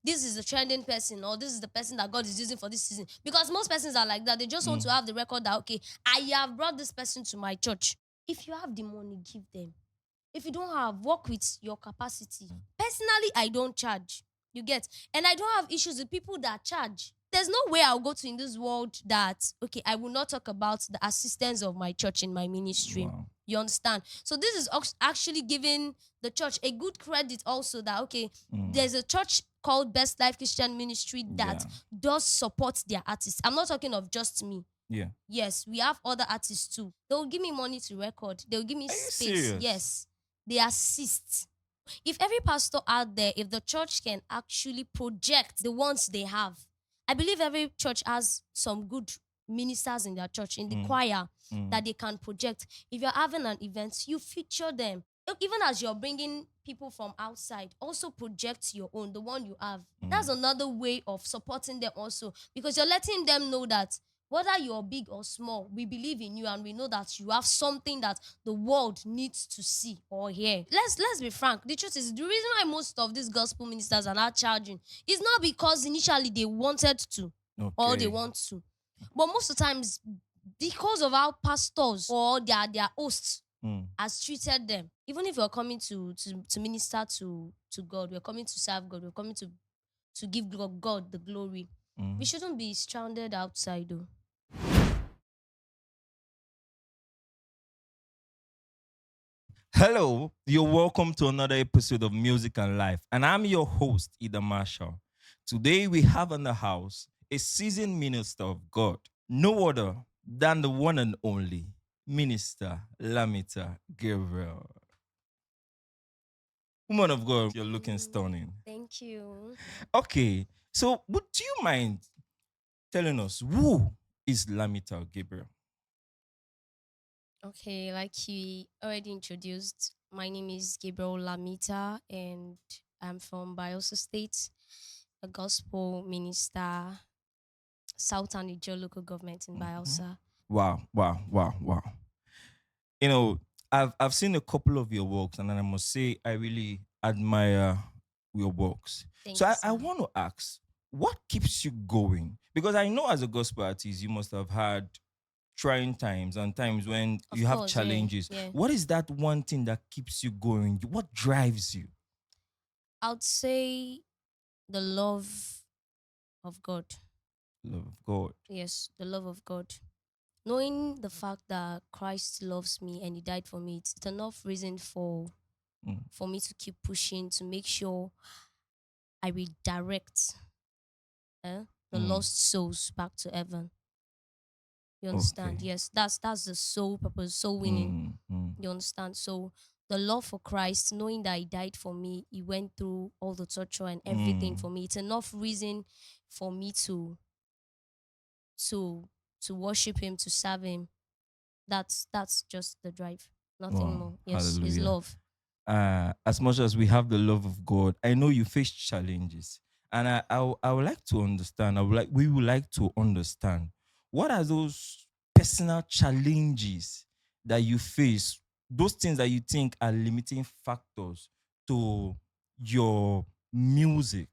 this is the trending person, or this is the person that God is using for this season. Because most persons are like that. They just want to have the record that, okay, I have brought this person to my church. If you have the money, give them. If you don't have, work with your capacity. Personally, I don't charge. You get? And I don't have issues with people that charge. There's no way I'll go to in this world that, okay, I will not talk about the assistance of my church in my ministry. Wow. You understand? So this is actually giving the church a good credit also that, okay, there's a church called Best Life Christian Ministry that does support their artists. I'm not talking of just me. Yeah. Yes, we have other artists too. They'll give me money to record. They'll give me Are you space. serious? Yes. They assist. If every pastor out there, if the church can actually project the ones they have, I believe every church has some good ministers in their church, in the choir, that they can project. If you're having an event, you feature them. Even as you're bringing people from outside, also project your own, the one you have. That's another way of supporting them also, because you're letting them know that whether you're big or small, we believe in you and we know that you have something that the world needs to see or hear. Let's be frank. The truth is, the reason why most of these gospel ministers are not charging is not because initially they wanted to or they want to, but most of the times because of how pastors or their hosts has treated them. Even if you're coming to minister to God, we're coming to serve God, we're coming to give God the glory. We shouldn't be stranded outside though. Hello, you're welcome to another episode of Music and Life, and I'm your host, Ida Marshall. Today we have in the house a seasoned minister of God, no other than the one and only Minister Lamita Gabriel. Woman of God, you're looking stunning. Thank you. Okay, so would you mind telling us who is Lamita Gabriel? Okay, like he already introduced, my name is Gabriel Lamita and I'm from Bayelsa State, a gospel minister, Southern Ijo local government in Bayelsa. Wow, wow, wow, wow. You know, I've seen a couple of your works, and I must say I really admire your works. Thank So you, I sir. want to ask, what keeps you going? Because I know as a gospel artist, you must have had trying times and times when Of you have course, yeah, challenges. yeah. What is that one thing that keeps you going? What drives you? I would say the love of God. Love of God. Yes, the love of God. Knowing the fact that Christ loves me and he died for me, it's enough reason Mm. for me to keep pushing to make sure I redirect the Mm. lost souls back to heaven. You Okay. understand? Yes, that's the sole purpose, soul winning. Mm. Mm. You understand? So the love for Christ, knowing that he died for me, he went through all the torture and everything Mm. for me. It's enough reason for me to to worship him, to serve him. That's just the drive. Nothing Wow. more. Yes, is Hallelujah. love. As much as we have the love of God, I know you face challenges, and I would like to understand. We would like to understand what are those personal challenges that you face, those things that you think are limiting factors to your music.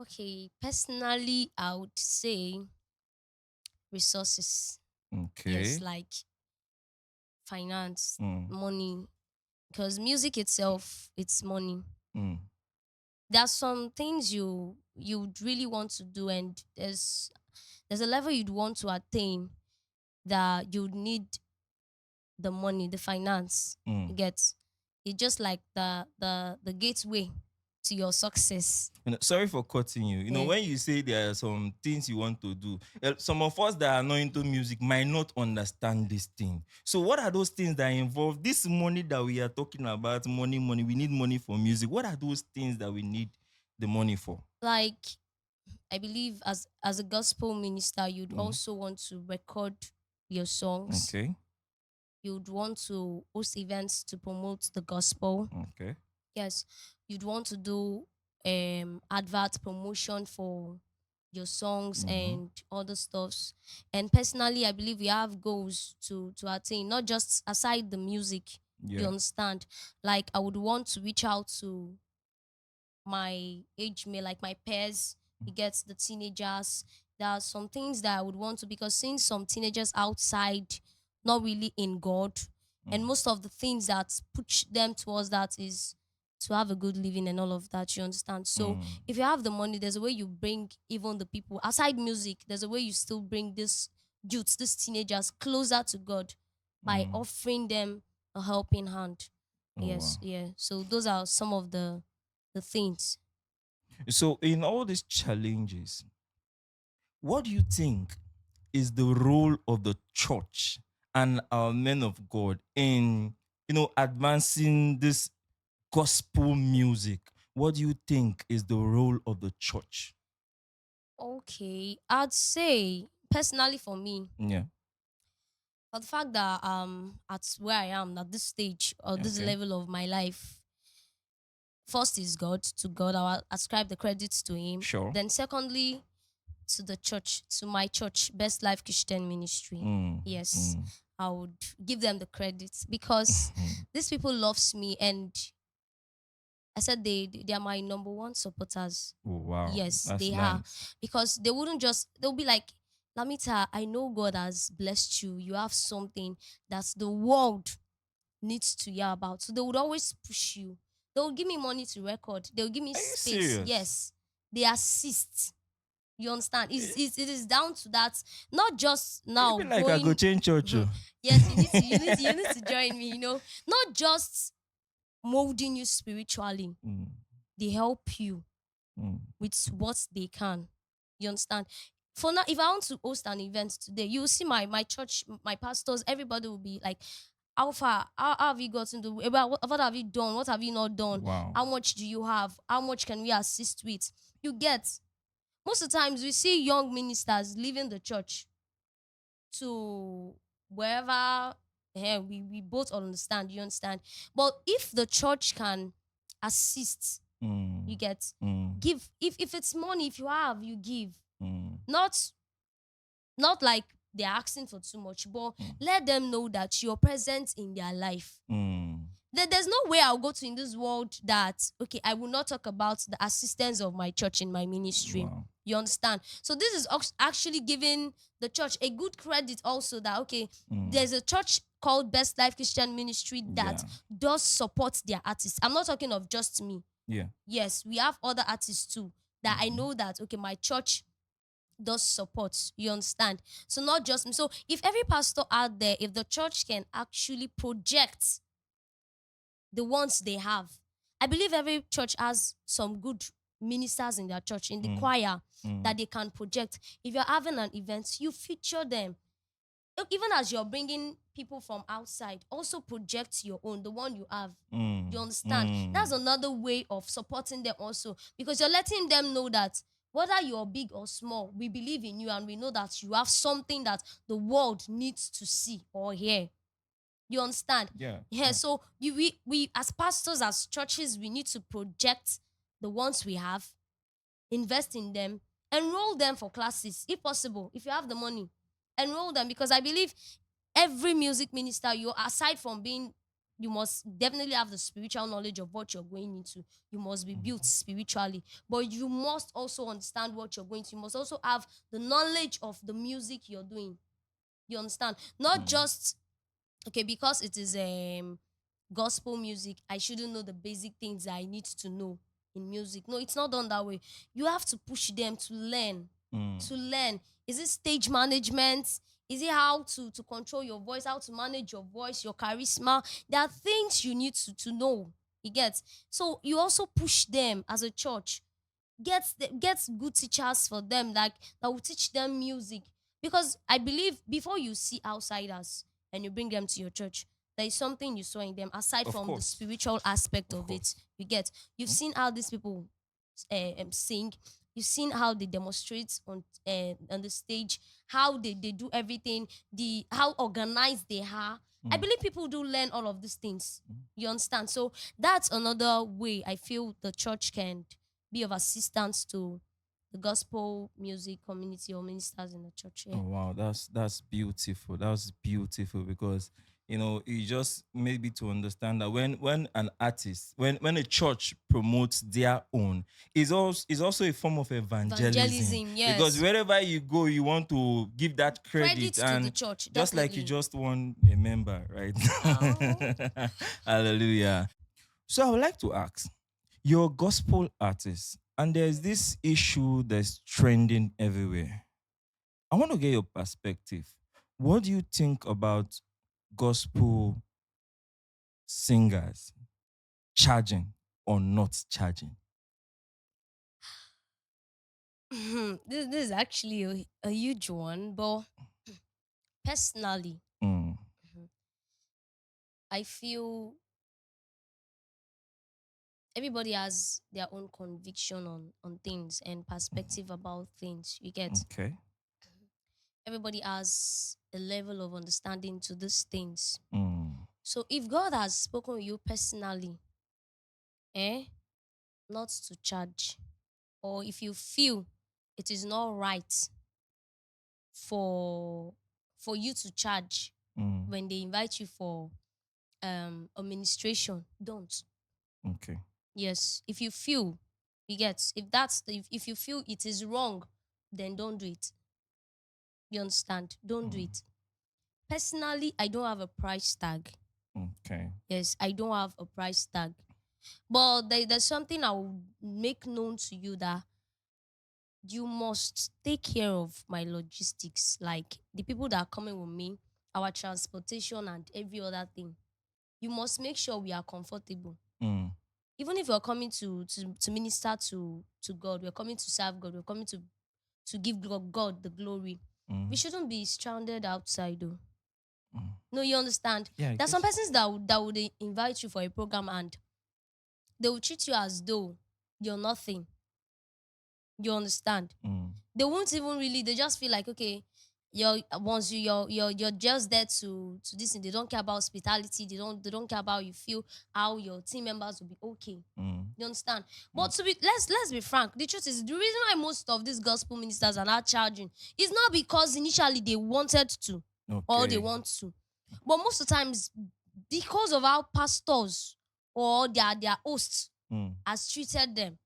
Okay, personally, I would say resources. Yes, Okay. like finance, Mm, money, because music itself, it's money. mm, There's some things you'd really want to do, and there's a level you'd want to attain that you'd need the money, the finance. mm. You get it, just like the gateway to your success. Sorry for cutting you. Yeah. When you say there are some things you want to do, some of us that are not into music might not understand this thing. So, what are those things that involve this money that we are talking about? Money, money. We need money for music. What are those things that we need the money for? Like I believe as a gospel minister, you'd Mm. also want to record your songs. Okay. You'd want to host events to promote the gospel. Okay. Yes, you'd want to do advert promotion for your songs Mm-hmm. and other stuffs. And personally, I believe we have goals to attain, not just aside the music. You Yeah. understand? Like I would want to reach out to my age mate, like my peers, you get the teenagers. There are some things that I would want to, because seeing some teenagers outside, not really in God, and Mm, most of the things that push them towards that is to have a good living and all of that. You understand? So mm, if you have the money, there's a way you bring even the people outside music. There's a way you still bring this youths, these teenagers closer to God by mm. offering them a helping hand. Oh wow. Yes, yeah. So those are some of the things. So in all these challenges, what do you think is the role of the church and our men of God in advancing this gospel music? What do you think is the role of the church? Okay, I'd say personally for me, Yeah. for the fact that at where I am at this stage or this Okay. level of my life, first is God. To God, I'll ascribe the credits to Him. Sure. Then secondly, to the church, to my church, Best Life Christian Ministry. Mm, Yes, mm, I would give them the credits because mm. these people loves me, and I said they are my number one supporters. Oh wow, Yes, that's they are, nice. because they wouldn't just, they'll be like, Lamita, I know God has blessed you. You have something that the world needs to hear about. So they would always push you. They'll give me money to record. They'll give me Are you space. serious? Yes, they assist. You understand? Eh, It is down to that. Not just Maybe now like I go going. change church. Oh. Yes, you need to join me. Not just molding you spiritually. Mm, They help you mm. with what they can. You understand? For now, if I want to host an event today, you will see my church, my pastors, everybody will be like, how far? How have you gotten to? What have you done? What have you not done? Wow. How much do you have? How much can we assist with? You get, most of the times we see young ministers leaving the church to wherever, we both understand, you understand. But if the church can assist, you Mm, get, mm, give, if it's money, if you have, you give. mm, Not like they're asking for too much, but mm, let them know that you're present in their life. mm. There's no way I'll go to in this world that, okay, I will not talk about the assistance of my church in my ministry. Wow. You understand? So this is actually giving the church a good credit also, that okay, Mm. there's a church called Best Life Christian Ministry that Yeah. does support their artists. I'm not talking of just me. Yeah. Yes, we have other artists too that I Mhm. know that, okay, my church does support. You understand? So not just me. So if every pastor out there, if the church can actually project the ones they have, I believe every church has some good ministers in their church, in the Mm, choir, mm, that they can project. If you're having an event, you feature them. Even as you're bringing people from outside, also project your own, the one you have. mm, You understand? mm. That's another way of supporting them also, because you're letting them know that whether you're big or small, we believe in you and we know that you have something that the world needs to see or hear. You understand? Yeah. Yeah. Yeah. So we as pastors, as churches, we need to project the ones we have, invest in them, enroll them for classes if possible. If you have the money, enroll them, because I believe every music minister, you, aside from being, you must definitely have the spiritual knowledge of what you're going into. You must be built Mhm. spiritually, but you must also understand what you're going to. You must also have the knowledge of the music you're doing. You understand? Not Mm, just, okay, because it is gospel music, I shouldn't know the basic things that I need to know in music. No, it's not done that way. You have to push them to learn. mm, To learn. Is it stage management? Is it how to control your voice, how to manage your voice, your charisma? There are things you need to know. You get. So you also push them as a church. Get good teachers for them, like that will teach them music. Because I believe before you see outsiders and you bring them to your church, there is something you saw in them aside of from the course. spiritual aspect Of of it. course. You get. You've Mm, seen how these people sing. You've seen how they demonstrate on the stage, how they do everything, the how organized they are. I mm, believe people do learn all of these things. mm. You understand? So that's another way I feel the church can be of assistance to the gospel music community or ministers in the church. Yeah. Oh wow, that's beautiful. That's beautiful because you just maybe to understand that when an artist, when a church promotes their own, is also a form of evangelism, Evangelism, because yes. wherever you go, you want to give that Credit credit, to the and church, just like you definitely. just won a member, right? Oh. Hallelujah. So I would like to ask, you're a gospel artist, and there's this issue that's trending everywhere. I want to get your perspective. What do you think about gospel singers charging or not charging? This is actually a huge one, but personally, Mm, mhm, I feel everybody has their own conviction on things and perspective about things. You get, okay. everybody has a level of understanding to these things. Mm, So if God has spoken with you personally, eh, not to charge, or if you feel it is not right for for you to charge mm, when they invite you for administration, don't. okay. Yes, if you feel, you get, if you feel it is wrong, then don't do it. You understand? Don't do Mm, it. Personally, I don't have a price tag. okay. Yes, I don't have a price tag. But there's something I will make known to you, that you must take care of my logistics, like the people that are coming with me, our transportation, and every other thing. You must make sure we are comfortable. Mm, Even if you're coming to minister to God, we're coming to serve God, we're coming to give God the glory. We mm, shouldn't be stranded outside, though. mm. No, you understand? Yeah, I There are some guess. persons that would invite you for a program, and they will treat you as though you're nothing. You understand? Mm, They won't even really, they just feel like, okay, you're once you're just there to this, and they don't care about hospitality, they don't care about you feel, how your team members will be okay. mm, You understand? mm, But to be, let's be frank, the truth is, the reason why most of these gospel ministers are not charging is not because initially they wanted to, or they okay. want to, but most of the times because of how pastors or their hosts Mm, has treated them.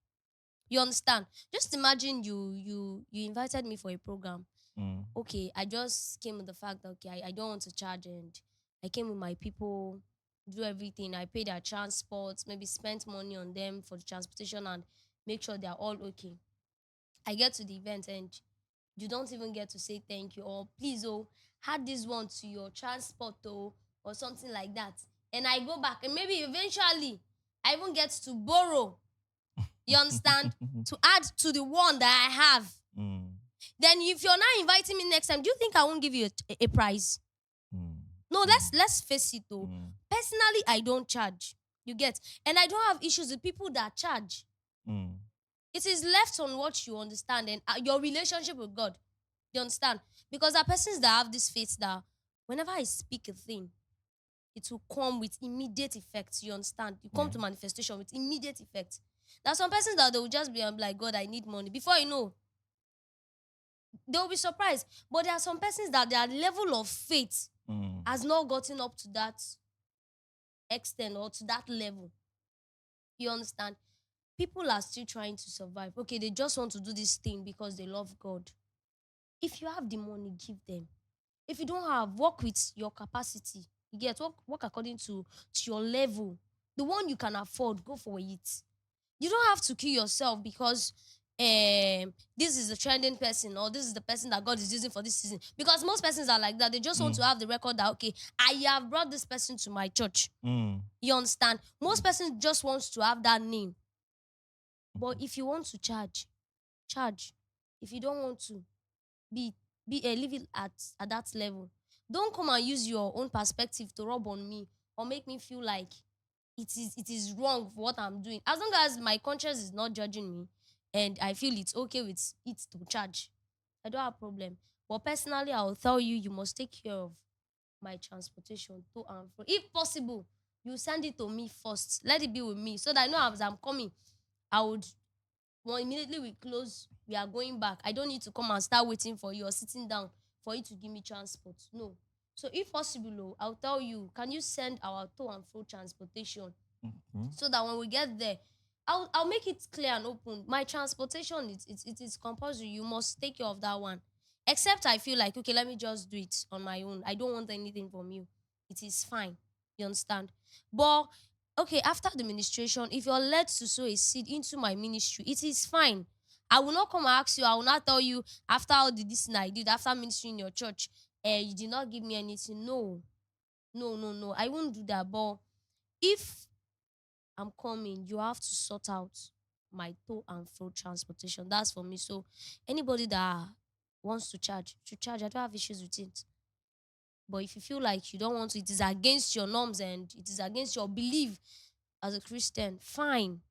You understand? Just imagine you invited me for a program. mm, Okay, I just came with the fact that, okay, I don't want to charge, and I came with my people, do everything. I pay their transport, maybe spent money on them for the transportation, and make sure they're all okay. I get to the event, and you don't even get to say thank you, or please, oh, add this one to your transport, oh, or something like that. And I go back, and maybe eventually I even get to borrow, you understand, to add to the one that I have. mm, Then if you're not inviting me next time, do you think I won't give you a prize? mm, No, mm, let's face it though. mm, Personally, I don't charge. You get? And I don't have issues with people that charge. mm, It is left on what you understand and your relationship with God. You understand? Because there are persons that have this faith that whenever I speak a thing, it will come with immediate effects. You understand? You come yeah. to manifestation with immediate effects. There are some persons that they will just be like, God, I need money. Before you know, they'll be surprised. But there are some persons that their level of faith Mm, has not gotten up to that extent or to that level. You understand? People are still trying to survive. Okay, they just want to do this thing because they love God. If you have the money, give them. If you don't have, work with your capacity. You get, work according to your level. The one you can afford, go for it. You don't have to kill yourself because this is the trending person, or this is the person that God is using for this season. Because most persons are like that. They just want mm, to have the record that, okay, I have brought this person to my church. mm, You understand? Most mm, persons just wants to have that name. But mhm. if you want to charge, charge. If you don't want to, be leave it at that level. Don't come and use your own perspective to rub on me or make me feel like it is wrong for what I'm doing. As long as my conscience is not judging me and I feel it's okay with it to charge, I don't have problem. But personally, I will tell you, you must take care of my transportation to and fro. If possible, you send it to me first. Let it be with me so that I know as I'm coming, I would, well, immediately we close, we are going back. I don't need to come and start waiting for you or sitting down for you to give me transport. No. So if possible, I'll tell you, can you send our to and fro transportation Mhm. so that when we get there, I'll make it clear and open. My transportation it is compulsory. You must take care of that one. Except I feel like, okay, let me just do it on my own. I don't want anything from you. It is fine. You understand? But okay, after the ministration, if you're led to sow a seed into my ministry, it is fine. I will not come and ask you. I will not tell you after all the this and I did after ministry in your church, you did not give me anything. No, no, no, no. I won't do that. But if I'm coming, you have to sort out my to and fro transportation. That's for me. So anybody that wants to charge should charge. I don't have issues with it. But if you feel like you don't want to, it is against your norms and it is against your belief as a Christian, fine.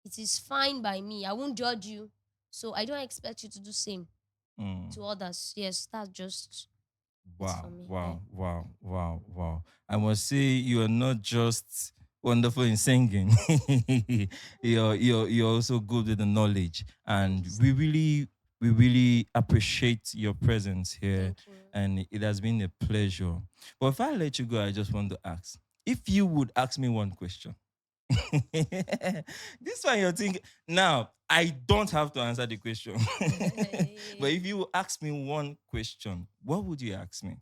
It is fine by me. I won't judge you. So I don't expect you to do same Mm. to others. Yes, that's just it for Wow, me. Yeah. wow, wow, wow, wow. I must say you are not just wonderful in singing. You're also good with the knowledge. Thank And you, sir. we really appreciate your presence here. Thank you. And it has been a pleasure. But if I let you go, I just want to ask. If you would ask me one question. This one you're thinking now, I don't have to answer the question. But if you ask me one question, what would you ask me?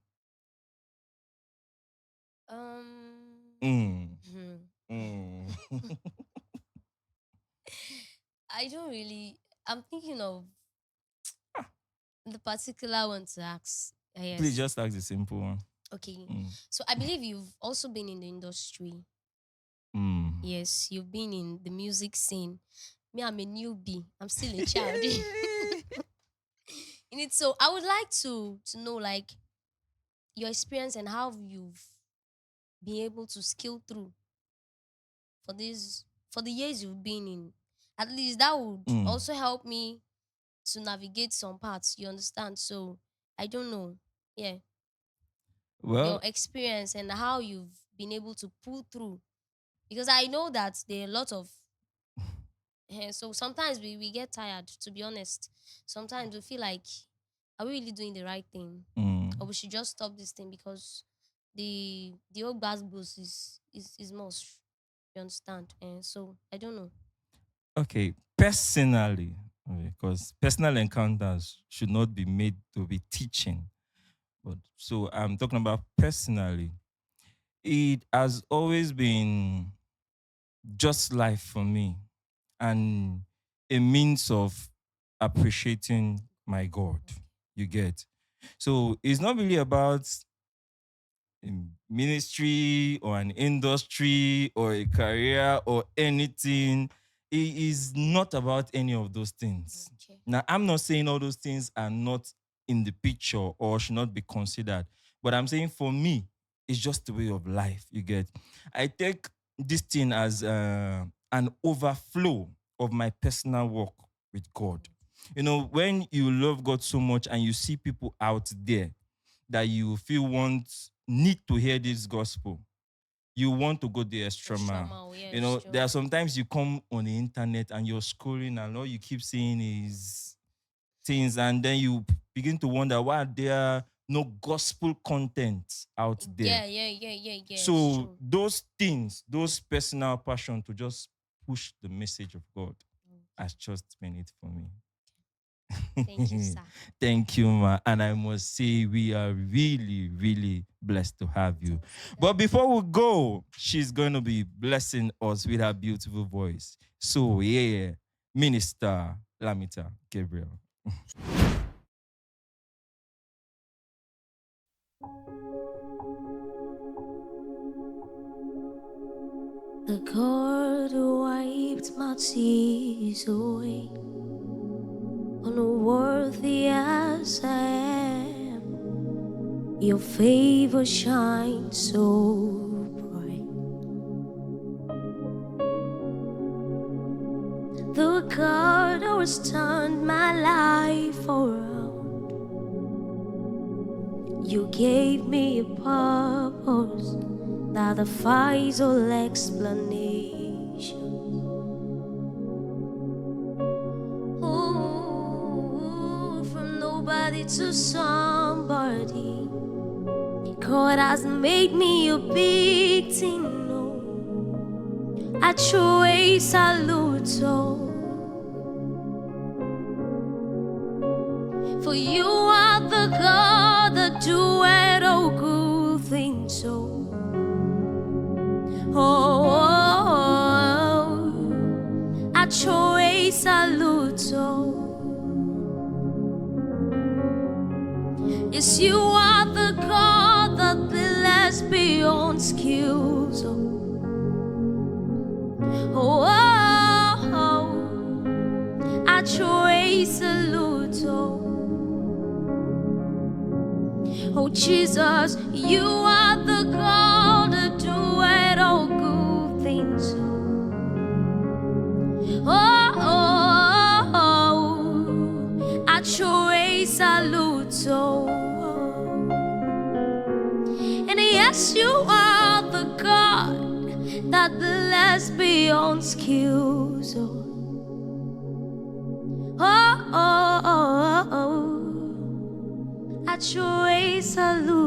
Mm, Hmm. mm. I don't really. I'm thinking of the particular one to ask. Please Yes. just ask the simple one. Okay. Mm. So I believe you've also been in the industry. Mm. Yes, you've been in the music scene. Me, I'm a newbie. I'm still a child. In it, so I would like to know like your experience and how you've been able to scale through for this for the years you've been in. At least that would Mm. also help me to navigate some parts. You understand? So I don't know. Yeah, your Well, experience and how you've been able to pull through. Because I know that there are a lot of so sometimes we get tired, to be honest. Sometimes we feel like, are we really doing the right thing? mm. Or we should just stop this thing because the old gas boost is most. You understand? And so I don't know. Okay, personally, because personal encounters should not be made to be teaching. But so I'm talking about personally. It has always been just life for me and a means of appreciating my God. You get? So it's not really about ministry or an industry or a career or anything. It is not about any of those things. Okay. Now, I'm not saying all those things are not in the picture or should not be considered, but I'm saying for me, it's just the way of life. You get? I take this thing as an overflow of my personal work with God. You know, when you love God so much and you see people out there that you feel need to hear this gospel, you want to go the extra Extra mile. mile, You yes, know, there true. are sometimes you come on the internet and you're scrolling and all you keep seeing is things, and then you begin to wonder why there are no gospel content out there. Yeah, yeah, yeah, yeah, yeah, it's So true. those things, those personal passion to just push the message of God Okay. has just been it for me. Thank you, sir. Thank you, ma. And I must say, we are really, really blessed to have you. Thank you, But Daddy. before we go, she's going to be blessing us with her beautiful voice. So, yeah, Minister Lamita Gabriel. The God who wiped my tears away, unworthy as I am, your favor shines so bright. The God who has turned my life around, you gave me a purpose that defies all explanation. Oh, from nobody to somebody, God has made me a big thing, no. I truly salute, oh. For you are the God that doeth all good things, oh. I truly salute, oh. Yes, you are the God that bless beyond skills, oh. I truly salute, oh. Oh Jesus, you are the God that doeth all good things, I truly salute, oh. And yes, you are the God that bless beyond skills, oh. I truly salute.